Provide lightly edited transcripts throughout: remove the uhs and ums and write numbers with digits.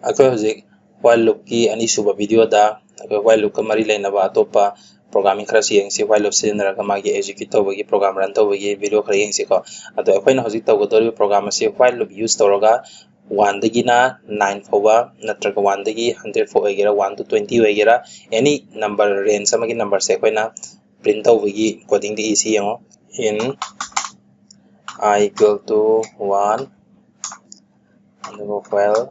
अखोई हजिक while loop की अनि सुबह वीडियो दा अखोई while loop का मरी लेनबा अतोपा प्रोग्रामिंग खरा सियंगसी while loop सिजनरगा मागी एग्जीक्यूट तौबगी प्रोग्राम रन तौबगी वीडियो खरा यंगसी को अदो अखोइना हजिक तौगदोरि प्रोग्राम असे while loop यूज तौरगा 1 दगिना 9 फौबा नत्रगा 1 दगी 100 फौ ओगेरा 1 to 20 ओगेरा एनी नंबर रेंज समगी नंबर से अखोइना प्रिंट तौबगी कोडिंग दी इसी यंगो in I equal to 1 and while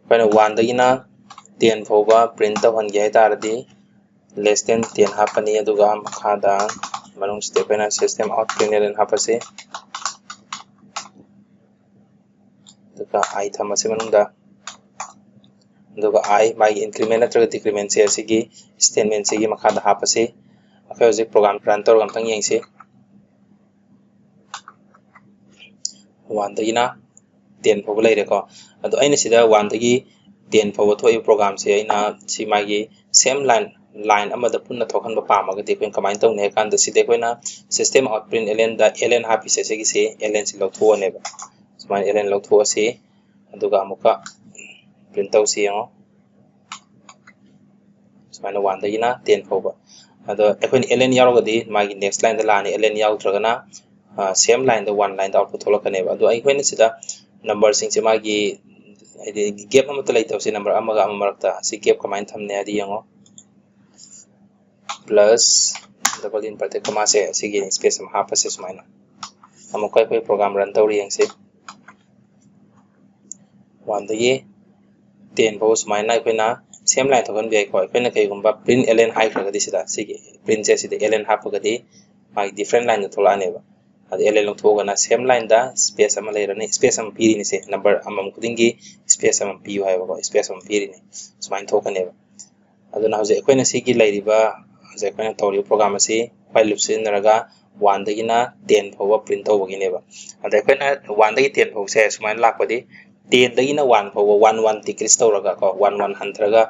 when 1 dagina 10 fauba print tawhan ge taradi less than 10 hapani aduga makhada manung step na system out println hapase duga I thamase manungda duga I my increment natra decrement se asigi statement se gi makhada hapase akai hojik program run tor gam tang yengse 1 dagina 10 fauba leire ko ado aina sida 1 dagi 10 fauba thoi program se aina si magi same line amada punna thokan ba pamaga de pen kamai tong ne kan da side koina system out print ln da ln happy se gi se ln si log thuone ba smai ln log thu se aduga amuka print tau si yango smai na 1 dagi na 10 fauba ado ekon ln yaw ga di magi next line da lani ln yaw tragana same line the one line output tholakane ba ado ai koina sida number sing se magi gap amata lai tawse number amaga amarakta si gap kamain thamne adi yango plus double inverted comma se sige space am half se sumaina amokai koi program run tawri yangse 1 dagi 10 bo sumaina koina same line thokan be ko koina kai gumba print ln high khaga di sida sige print se sida ln half ga di magi different line tholane ba adi ln log thogana same line da space am leirani space am piri ni se number amam kudingi space am piu hai ba space am piri ni sumain thokane ba aduna hoje koina sigi lairiba hoje koina tori program asi while loop sinaraga 1 dagina 10 phawa print tawbagine ba ade koina 1 dagi 10 phaw se sumain lakpadi 10 dagina 1 phawa 1 decrease tawraga ko 1 hantraga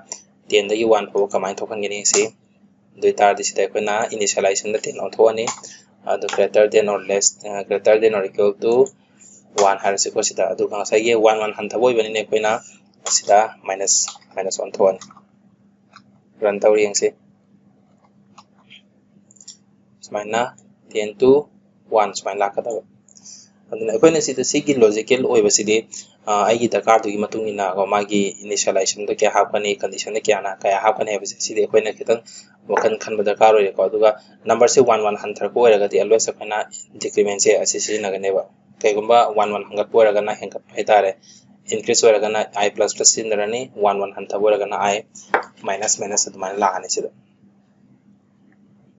10 dagi 1 phawa kamai thokan gini se doitar di sida koina initialization da 10 on thoni adu greater than or less greater than or equal to 1 har se ko sida adu ka sai ge 1 han thaboi bani ne koina sida minus 1 thon run tawri yang se smaina 10 to 1 smain la ka da aduna koina sida sigi logical oi basidi ai gi dakar du gi matung ina ko magi initialization da kya hapani condition da kya na kaya hapani basi sidi koina kitang wakan khan ba dakar oi ko aduga number se 1 han thar ko raga di always koina decrement se asisi na gane ba kai gumba 1 hangat po raga na hengat haitare increase oi raga na I plus sin rani 1 han thabo raga na I minus adumai la ani sida